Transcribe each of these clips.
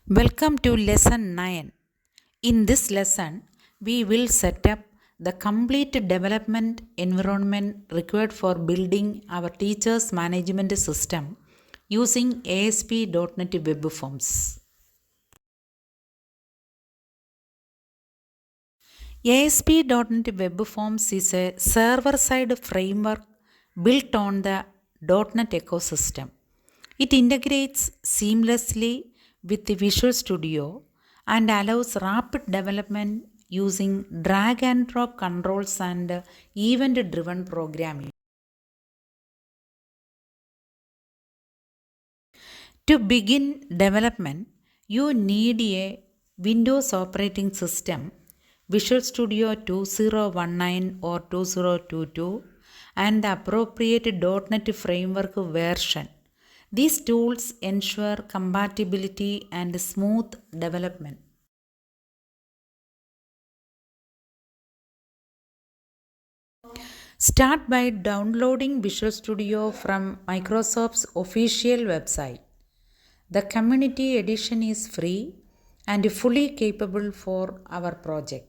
Welcome to lesson 9. In this lesson, we will set up the complete development environment required for building our teachers management system using ASP.NET Web Forms. ASP.NET Web Forms is a server-side framework built on the .NET ecosystem. It integrates seamlessly with the Visual Studio and allows rapid development using drag and drop controls and event-driven programming. To begin development, you need a Windows operating system, Visual Studio 2019 or 2022, and the appropriate .NET framework version. These tools ensure compatibility and smooth development. Start by downloading Visual Studio from Microsoft's official website. The Community Edition is free and fully capable for our project.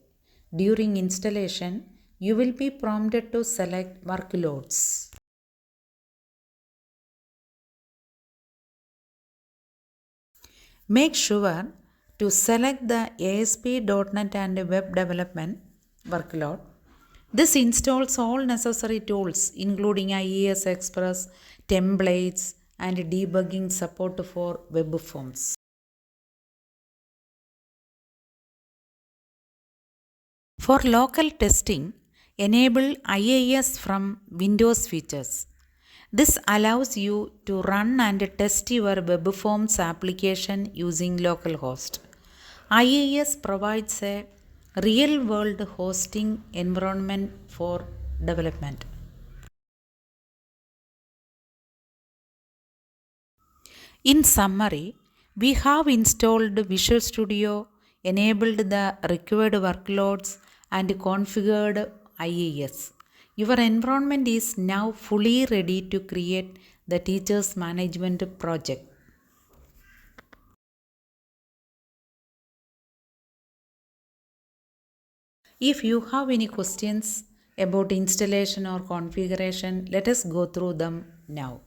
During installation, you will be prompted to select workloads. Make sure to select the ASP.NET and Web Development workload. This installs all necessary tools including IES Express, templates, and debugging support for web forms. For local testing, enable IIS from Windows features. This allows you to run and test your web forms application using localhost. IIS provides a real-world hosting environment for development. In summary, we have installed Visual Studio, enabled the required workloads, and configured IIS. Your environment is now fully ready to create the teachers management project. If you have any questions about installation or configuration, let us go through them now.